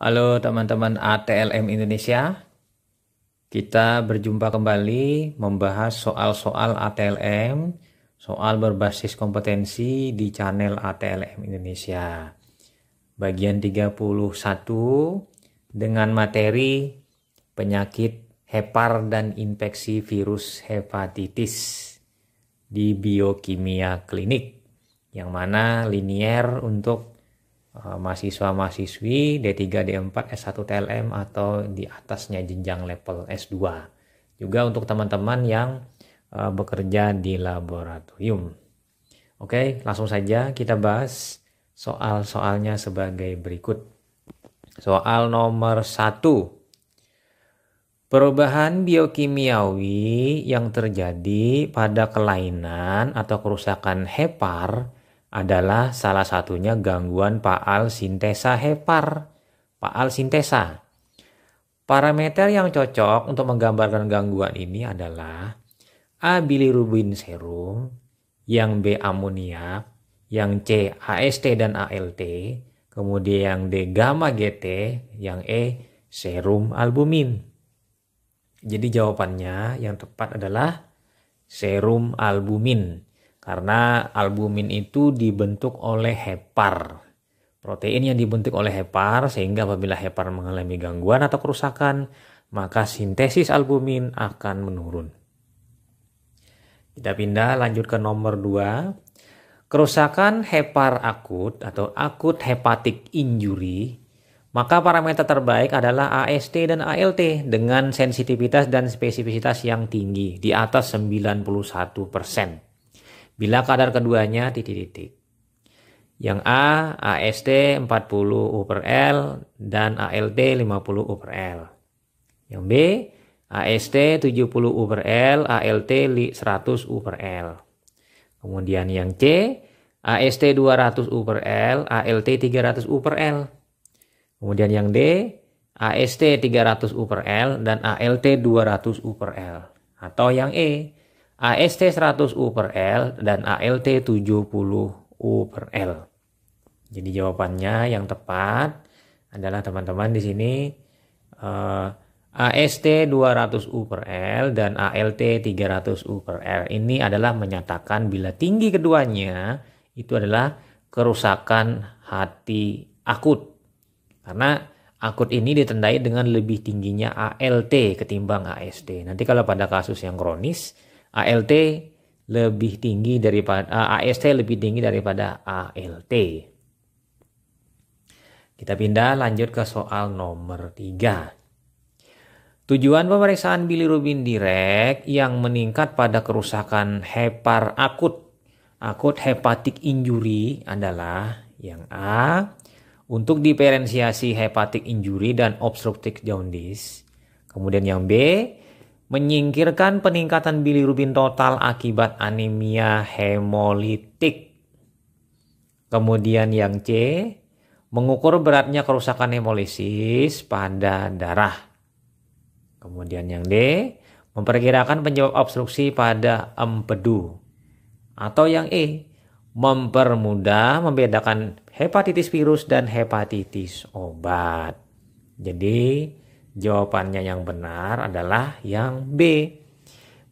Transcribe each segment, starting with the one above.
Halo teman-teman ATLM Indonesia, kita berjumpa kembali membahas soal-soal ATLM, soal berbasis kompetensi di channel ATLM Indonesia. Bagian 31 dengan materi penyakit hepar dan infeksi virus hepatitis di biokimia klinik, yang mana linier untuk mahasiswa-mahasiswi D3, D4, S1 TLM atau di atasnya jenjang level S2. Juga untuk teman-teman yang bekerja di laboratorium. Oke, langsung saja kita bahas soal-soalnya sebagai berikut. Soal nomor 1. Perubahan biokimiawi yang terjadi pada kelainan atau kerusakan hepar adalah salah satunya gangguan paal sintesa hepar. Paal sintesa. Parameter yang cocok untuk menggambarkan gangguan ini adalah A. bilirubin serum, yang B. amoniak, yang C. AST dan ALT, kemudian yang D. gamma GT, yang E. serum albumin. Jadi jawabannya yang tepat adalah serum albumin. Karena albumin itu dibentuk oleh hepar. Protein yang dibentuk oleh hepar, sehingga apabila hepar mengalami gangguan atau kerusakan, maka sintesis albumin akan menurun. Kita pindah lanjut ke nomor 2. Kerusakan hepar akut atau akut hepatic injury, maka parameter terbaik adalah AST dan ALT dengan sensitivitas dan spesifisitas yang tinggi, di atas 91%. Bila kadar keduanya titik-titik. Yang A, AST 40 U/L dan ALT 50 U/L. Yang B, AST 70 U/L, ALT 100 U/L. Kemudian yang C, AST 200 U/L, ALT 300 U/L. Kemudian yang D, AST 300 U/L dan ALT 200 U/L. Atau yang E, AST 100 U/L dan ALT 70 U/L. Jadi jawabannya yang tepat adalah teman-teman di sini AST 200 U/L dan ALT 300 U/L. Ini adalah menyatakan bila tinggi keduanya itu adalah kerusakan hati akut. Karena akut ini ditandai dengan lebih tingginya ALT ketimbang AST. Nanti kalau pada kasus yang kronis, ALT lebih tinggi daripada AST lebih tinggi daripada ALT. Kita pindah lanjut ke soal nomor 3. Tujuan pemeriksaan bilirubin direct yang meningkat pada kerusakan hepar akut hepatic injury adalah yang A, untuk diferensiasi hepatic injury dan obstructive jaundice. Kemudian yang B, menyingkirkan peningkatan bilirubin total akibat anemia hemolitik. Kemudian yang C, mengukur beratnya kerusakan hemolisis pada darah. Kemudian yang D, memperkirakan penyebab obstruksi pada empedu. Atau yang E, mempermudah membedakan hepatitis virus dan hepatitis obat. Jadi jawabannya yang benar adalah yang B.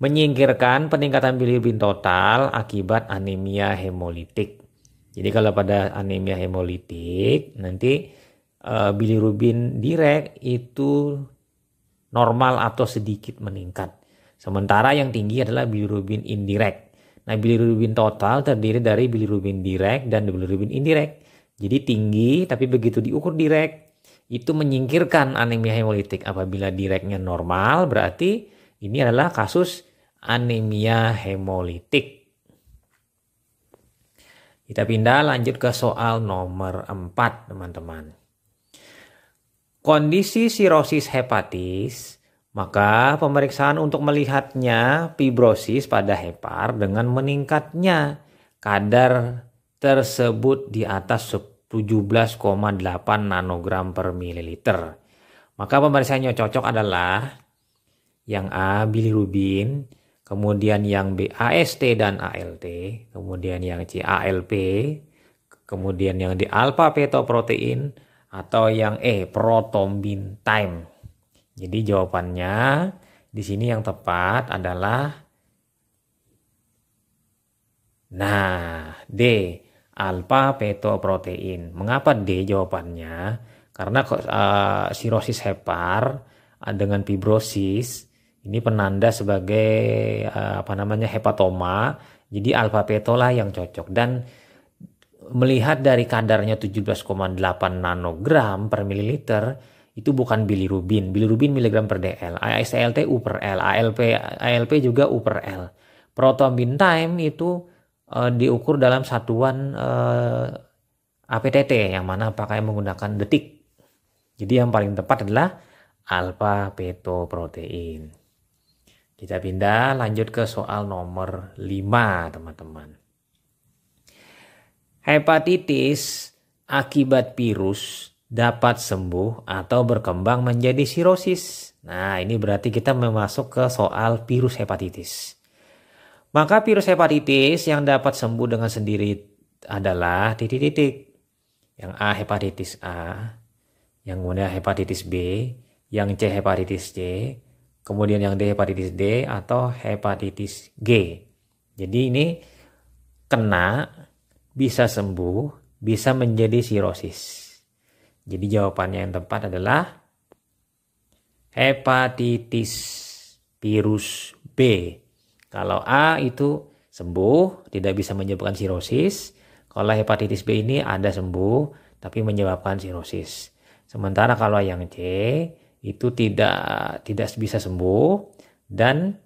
Menyingkirkan peningkatan bilirubin total akibat anemia hemolitik. Jadi kalau pada anemia hemolitik nanti bilirubin direct itu normal atau sedikit meningkat. Sementara yang tinggi adalah bilirubin indirect. Nah, bilirubin total terdiri dari bilirubin direct dan bilirubin indirect. Jadi tinggi tapi begitu diukur direct itu menyingkirkan anemia hemolitik. Apabila direknya normal berarti ini adalah kasus anemia hemolitik. Kita pindah lanjut ke soal nomor 4 teman-teman. Kondisi sirosis hepatis, maka pemeriksaan untuk melihatnya fibrosis pada hepar dengan meningkatnya kadar tersebut di atas 17,8 nanogram per mililiter. Maka pemeriksaan yang cocok adalah yang A, bilirubin, kemudian yang B, AST dan ALT, kemudian yang C, ALP, kemudian yang D, alfa fetoprotein, Atau yang E, prothrombin time. Jadi jawabannya di sini yang tepat adalah D, alfa fetoprotein. Mengapa D jawabannya? Karena sirosis hepar dengan fibrosis ini penanda sebagai hepatoma. Jadi alfa feto lah yang cocok. Dan melihat dari kadarnya 17,8 nanogram per mililiter, itu bukan bilirubin. Bilirubin miligram per dl. AST U per L. ALP juga U per L. Prothrombin time itu diukur dalam satuan APTT, yang mana pakai menggunakan detik. Jadi yang paling tepat adalah alfa fetoprotein. Kita pindah lanjut ke soal nomor 5, teman-teman. Hepatitis akibat virus dapat sembuh atau berkembang menjadi sirosis. Nah, ini berarti kita masuk ke soal virus hepatitis. Maka virus hepatitis yang dapat sembuh dengan sendiri adalah titik-titik. Yang A hepatitis A, yang kemudian hepatitis B, yang C hepatitis C, kemudian yang D hepatitis D atau hepatitis G. Jadi ini kena, bisa sembuh, bisa menjadi sirosis. Jadi jawabannya yang tepat adalah hepatitis virus B. Kalau A itu sembuh, tidak bisa menyebabkan sirosis. Kalau hepatitis B ini ada sembuh, tapi menyebabkan sirosis. Sementara kalau yang C itu tidak bisa sembuh dan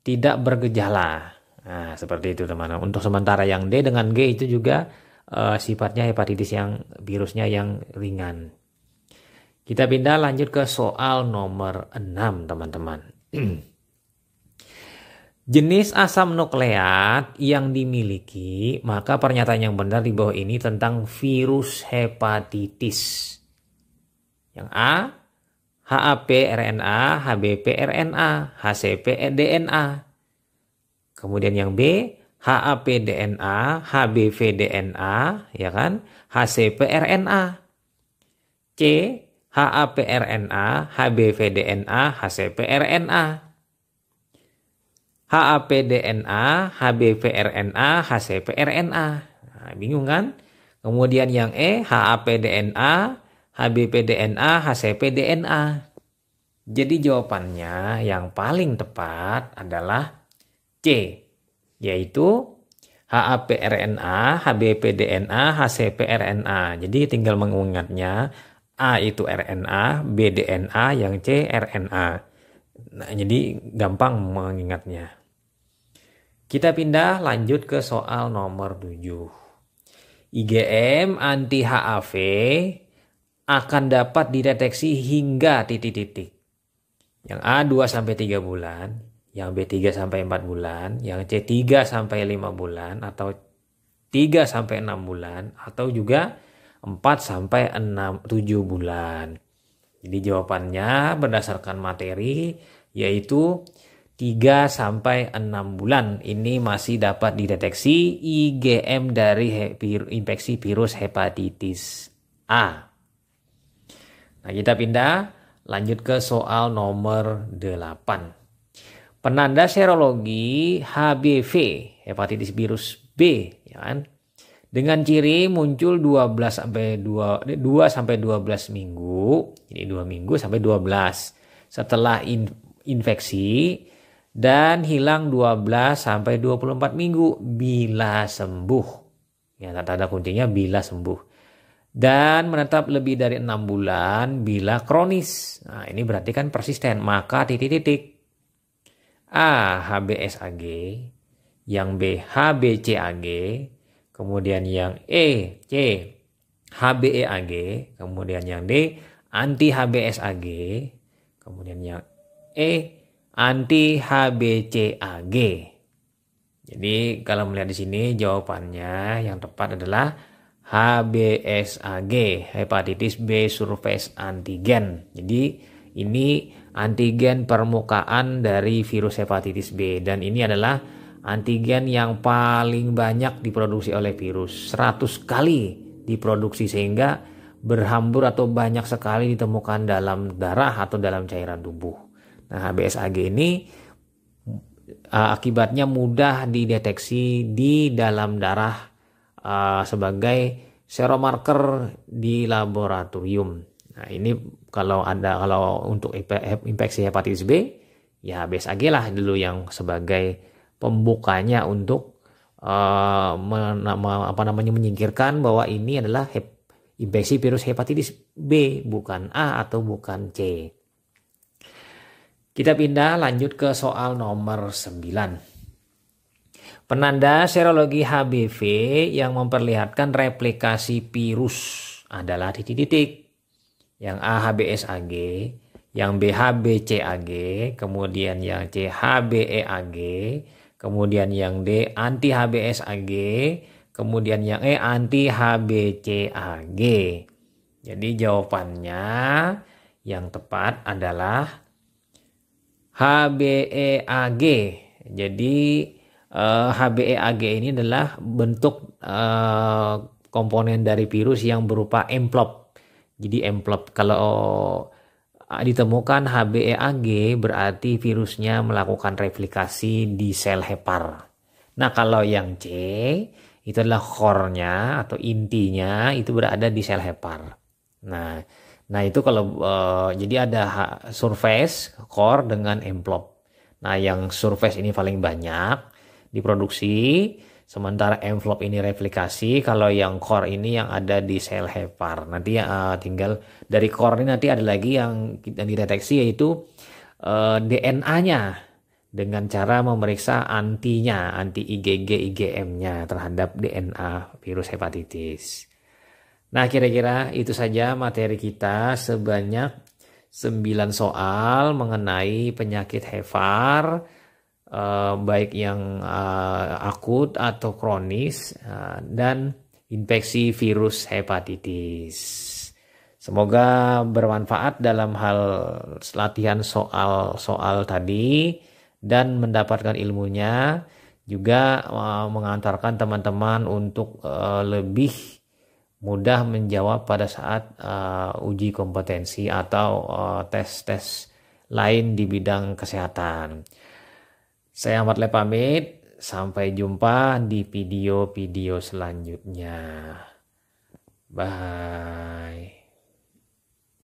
tidak bergejala. Nah, seperti itu teman-teman. Untuk sementara yang D dengan G itu juga sifatnya hepatitis yang virusnya yang ringan. Kita pindah lanjut ke soal nomor 6, teman-teman. Jenis asam nukleat yang dimiliki, maka pernyataan yang benar di bawah ini tentang virus hepatitis. Yang A, HAP RNA, HBP RNA, HCP DNA. Kemudian yang B, HAP DNA, HBV DNA, ya kan? HCP RNA. C, HAP RNA, HBV DNA, HCP RNA. HAP DNA, HBV RNA, HCP RNA. Nah, bingung kan? Kemudian yang E, HAP DNA, HBP DNA, HCP DNA. Jadi jawabannya yang paling tepat adalah C, yaitu HAP RNA, HBP DNA, HCP RNA. Jadi tinggal mengingatnya, A itu RNA, B DNA, yang C RNA. Nah, jadi gampang mengingatnya. Kita pindah lanjut ke soal nomor 7. IgM anti HAV akan dapat dideteksi hingga titik-titik. Yang A 2-3 bulan, yang B 3-4 bulan, yang C 3-5 bulan, atau 3-6 bulan, atau juga 4-7 bulan. Jadi jawabannya berdasarkan materi yaitu 3-6 bulan ini masih dapat dideteksi IgM dari infeksi virus hepatitis A. Nah, kita pindah lanjut ke soal nomor 8. Penanda serologi HBV, hepatitis virus B, ya kan? Dengan ciri muncul 2-12 minggu, jadi 2 minggu sampai 12 setelah infeksi, dan hilang 12-24 minggu bila sembuh. Ya, tanda kuncinya bila sembuh. Dan menetap lebih dari 6 bulan bila kronis. Nah, ini berarti kan persisten. Maka titik-titik. A. HBsAg, yang B. HBcAg, kemudian yang E. C. HBeAg, kemudian yang D. Anti HBsAg, kemudian yang E. Anti HBcAg. Jadi kalau melihat di sini jawabannya yang tepat adalah HBsAg, hepatitis B surface antigen. Jadi ini antigen permukaan dari virus hepatitis B, dan ini adalah antigen yang paling banyak diproduksi oleh virus, 100 kali diproduksi sehingga berhambur atau banyak sekali ditemukan dalam darah atau dalam cairan tubuh. Nah, HBsAg ini akibatnya mudah dideteksi di dalam darah sebagai seromarker di laboratorium. Nah, ini kalau untuk infeksi hepatitis B, ya HBsAg lah dulu yang sebagai pembukanya untuk menyingkirkan bahwa ini adalah infeksi virus hepatitis B, bukan A atau bukan C. Kita pindah lanjut ke soal nomor 9. Penanda serologi HBV yang memperlihatkan replikasi virus adalah titik-titik. Yang A HBsAg, yang B HBcAg, kemudian yang C HBeAg, kemudian yang D anti HBsAg, kemudian yang E anti HBcAg. Jadi jawabannya yang tepat adalah HBeAg. Jadi HBeAg ini adalah bentuk komponen dari virus yang berupa envelop. Jadi envelop, kalau ditemukan HBeAg berarti virusnya melakukan replikasi di sel hepar. Nah, kalau yang C itu adalah core-nya atau intinya itu berada di sel hepar. Nah itu kalau jadi ada surface, core dengan envelop. Nah, yang surface ini paling banyak diproduksi, sementara envelop ini replikasi. Kalau yang core ini yang ada di sel hepar. Nanti tinggal dari core ini nanti ada lagi yang dideteksi yaitu DNA-nya dengan cara memeriksa anti IgG, IgM-nya terhadap DNA virus hepatitis. Nah, kira-kira itu saja materi kita sebanyak 9 soal mengenai penyakit hepar, baik yang akut atau kronis, dan infeksi virus hepatitis. Semoga bermanfaat dalam hal latihan soal-soal tadi dan mendapatkan ilmunya, juga mengantarkan teman-teman untuk lebih mudah menjawab pada saat uji kompetensi atau tes-tes lain di bidang kesehatan. Saya Ahmad Le pamit, sampai jumpa di video-video selanjutnya. Bye.